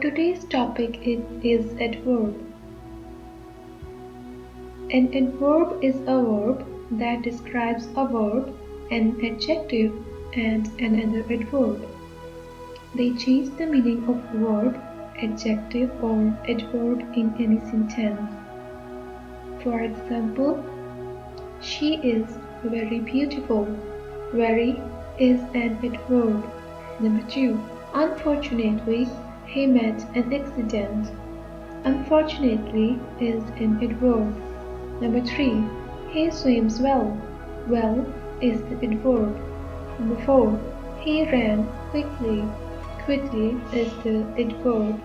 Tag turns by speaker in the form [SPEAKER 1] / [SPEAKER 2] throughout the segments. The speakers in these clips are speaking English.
[SPEAKER 1] today's topic is adverb. An adverb is a verb that describes a verb, an adjective, and another adverb. They change the meaning of verb, adjective, or adverb in any sentence. For example, she is very beautiful. Very is an adverb. Number 2. Unfortunately, he met an accident. Unfortunately is an adverb. Number 3. He swims well. Well is the adverb. Number 4. He ran quickly. Quickly is the adverb.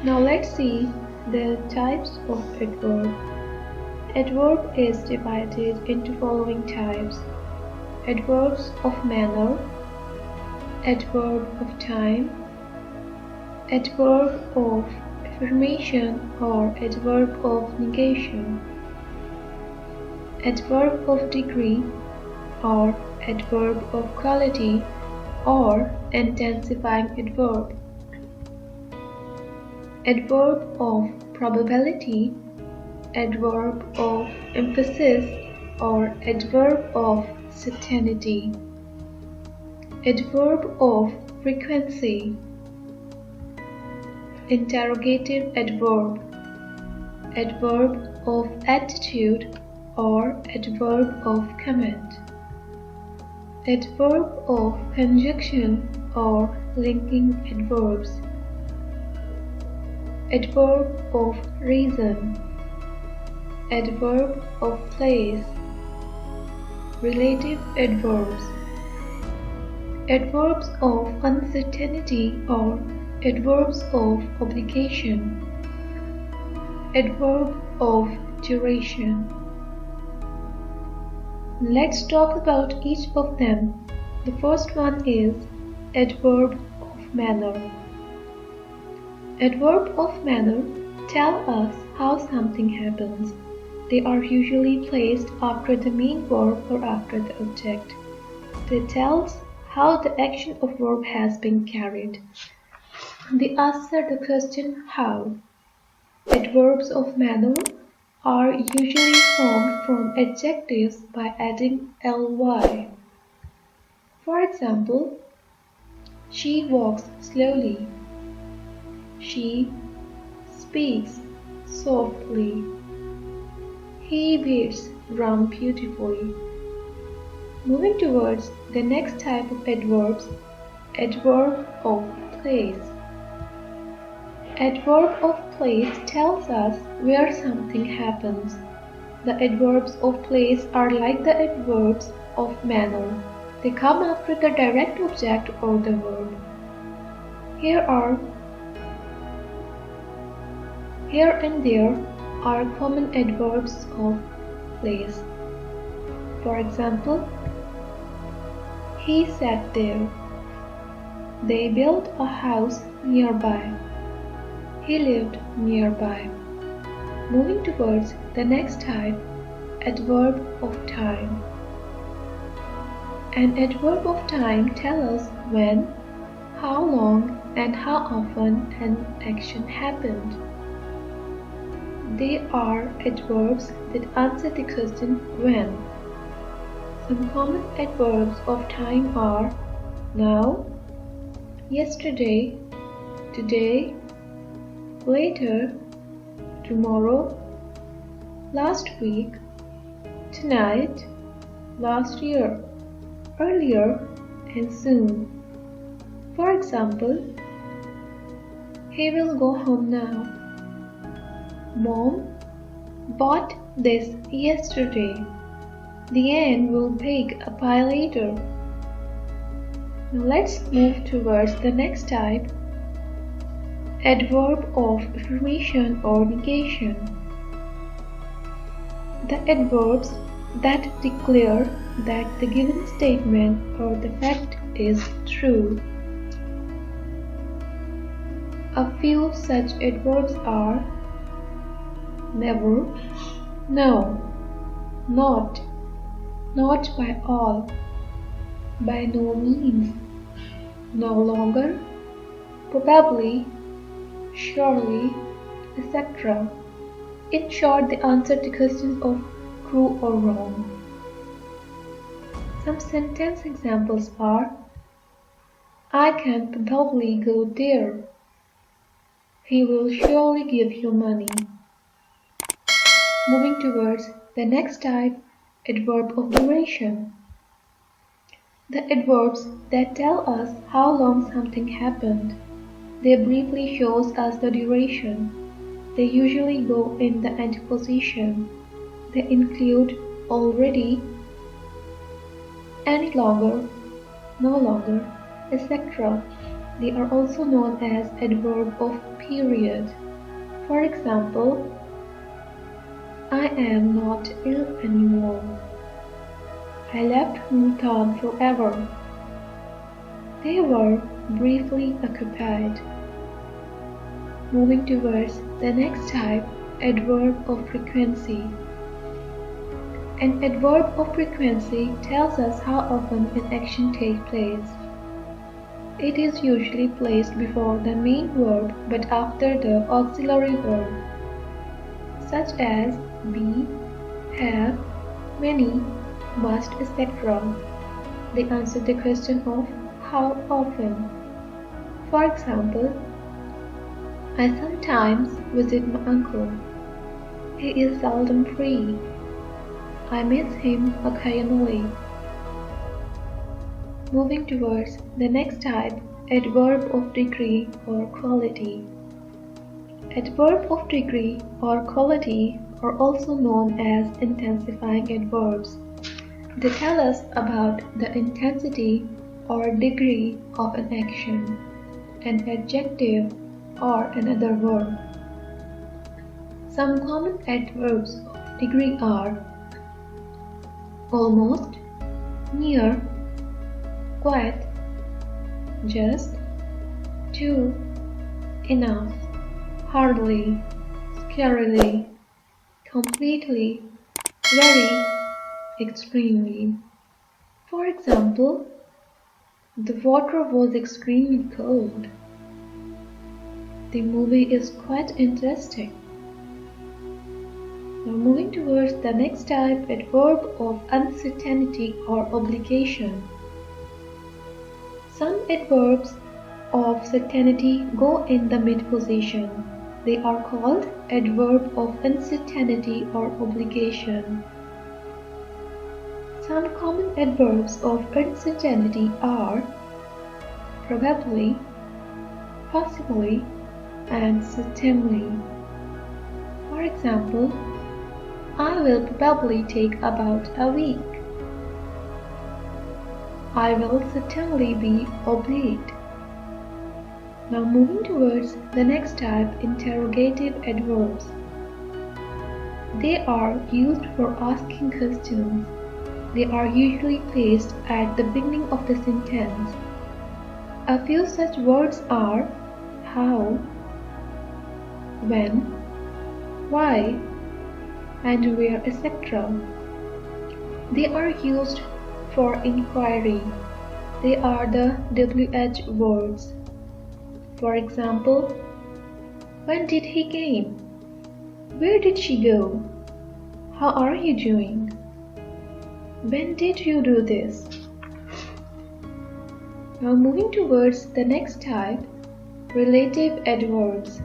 [SPEAKER 1] Now let's see the types of adverb. Adverb is divided into following types: adverbs of manner, adverb of time, adverb of affirmation or adverb of negation, adverb of degree or adverb of quality or intensifying adverb, adverb of probability, adverb of emphasis or adverb of certainty, adverb of frequency, interrogative adverb, adverb of attitude or adverb of comment, adverb of conjunction or linking adverbs, adverb of reason, adverb of place, relative adverbs, adverbs of uncertainty or adverbs of obligation, adverb of duration. Let's talk about each of them. The first one is adverb of manner. Adverb of manner tell us how something happens. They are usually placed after the main verb or after the object. They tell us how the action of verb has been carried. They answer the question how. Adverbs of manner are usually formed from adjectives by adding ly. For example, she walks slowly. She speaks softly. He beats drum beautifully. Moving towards the next type of adverbs, adverb of place. Adverb of place tells us where something happens. The adverbs of place are like the adverbs of manner. They come after the direct object or the verb. Here and there are common adverbs of place. For example, he sat there. They built a house nearby. He lived nearby. Moving towards the next type, adverb of time. An adverb of time tells us when, how long, and how often an action happened. They are adverbs that answer the question when. Some common adverbs of time are now, yesterday, today, later, tomorrow, last week, tonight, last year, earlier, and soon. For example, he will go home now. Mom bought this yesterday. Leanne will bake a pie later. Now let's move towards the next type, adverb of affirmation or negation. The adverbs that declare that the given statement or the fact is true. A few such adverbs are never, no, not by all, by no means, no longer, probably, surely, etc. In short, they answer the questions of true or wrong. Some sentence examples are: I can probably go there. He will surely give you money. Moving towards the next type, adverb of duration. The adverbs that tell us how long something happened. They briefly shows us the duration. They usually go in the anteposition. They include already, any longer, no longer, etc. They are also known as adverb of period. For example, I am not ill anymore. I left Multan forever. They were briefly occupied. Moving towards the next type, adverb of frequency. An adverb of frequency tells us how often an action takes place. It is usually placed before the main verb but after the auxiliary verb, such as be, have, many, must, etc. They answer the question of how often. For example, I sometimes visit my uncle. He is seldom free. I miss him occasionally. Moving towards the next type, adverb of degree or quality. Adverb of degree or quality are also known as intensifying adverbs. They tell us about the intensity or degree of an action, an adjective, or another verb. Some common adverbs of degree are almost, near, quite, just, too, enough, hardly, scarcely, completely, very, extremely. For example, the water was extremely cold. The movie is quite interesting. Now moving towards the next type, adverb of uncertainty or obligation. Some adverbs of certainty go in the mid position. They are called adverb of uncertainty or obligation. Some common adverbs of uncertainty are probably, possibly, and certainly. For example, I will probably take about a week. I will certainly be obliged. Now moving towards the next type, interrogative adverbs. They are used for asking questions. They are usually placed at the beginning of the sentence. A few such words are how, when, why, and where, etc. They are used for inquiry. They are the WH words. For example, when did he came? Where did she go? How are you doing? When did you do this? Now moving towards the next type, relative adverbs.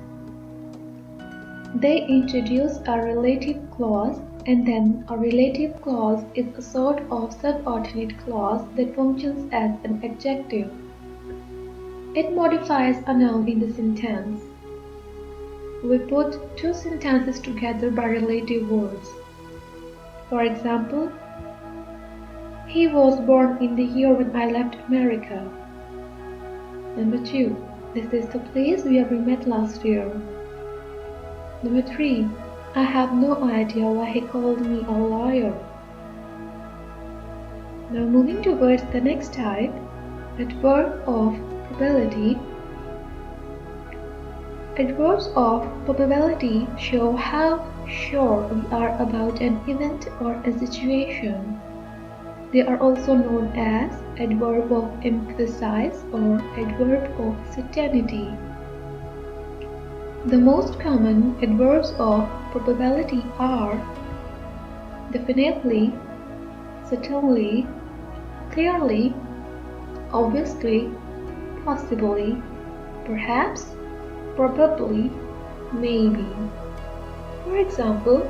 [SPEAKER 1] They introduce a relative clause, and then a relative clause is a sort of subordinate clause that functions as an adjective. It modifies a noun in the sentence. We put two sentences together by relative words. For example, he was born in the year when I left America. Number 2. This is the place where we met last year. Number 3. I have no idea why he called me a liar. Now moving towards the next type, adverb of probability. Adverbs of probability show how sure we are about an event or a situation. They are also known as adverb of emphasis or adverb of certainty. The most common adverbs of probability are definitely, certainly, clearly, obviously, possibly, perhaps, probably, maybe. For example,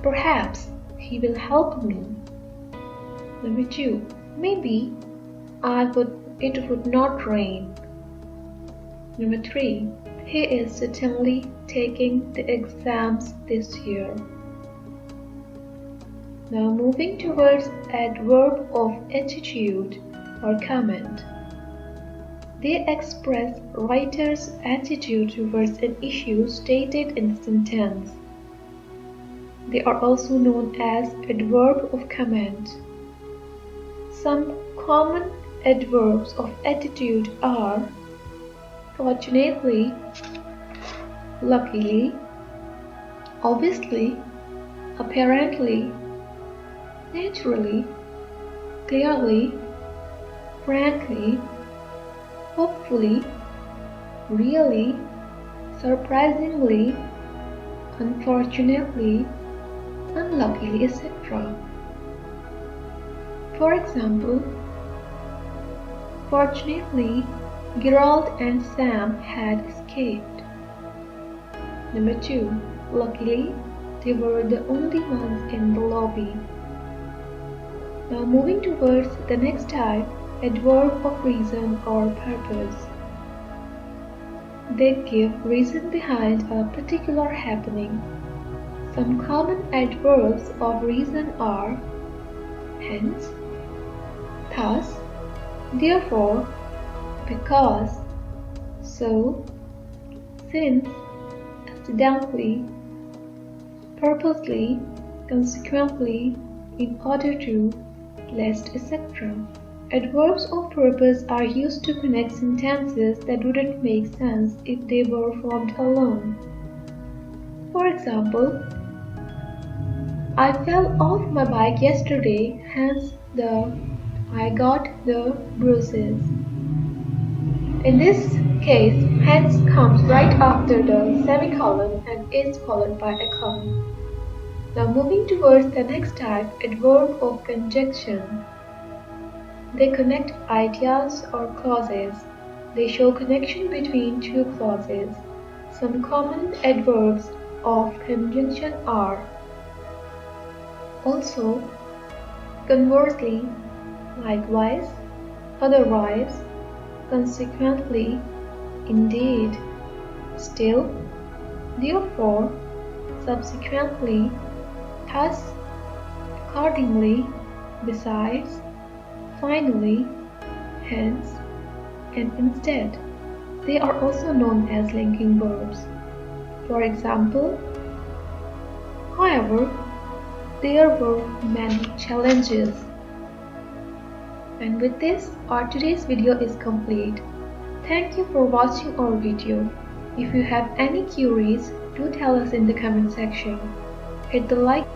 [SPEAKER 1] perhaps he will help me. Number 2. Maybe it would not rain. Number 3. He is certainly taking the exams this year. Now moving towards adverb of attitude or comment. They express writer's attitude towards an issue stated in the sentence. They are also known as adverb of comment. Some common adverbs of attitude are fortunately, luckily, obviously, apparently, naturally, clearly, frankly, hopefully, really, surprisingly, unfortunately, unluckily, etc. For example, fortunately, Gerald and Sam had escaped. Number 2. Luckily, they were the only ones in the lobby. Now moving towards the next type, adverb of reason or purpose. They give reason behind a particular happening. Some common adverbs of reason are hence, thus, therefore, because, so, since, accidentally, purposely, consequently, in order to, lest, etc. Adverbs of purpose are used to connect sentences that wouldn't make sense if they were formed alone. For example, I fell off my bike yesterday, hence I got the bruises. In this case, hence comes right after the semicolon and is followed by a comma. Now moving towards the next type, adverb of conjunction. They connect ideas or clauses. They show connection between two clauses. Some common adverbs of conjunction are also, conversely, likewise, otherwise, consequently, indeed, still, therefore, subsequently, thus, accordingly, besides, finally, hence, and instead. They are also known as linking verbs. For example, however, there were many challenges. And with this, our today's video is complete. Thank you for watching our video. If you have any queries, do tell us in the comment section. Hit the like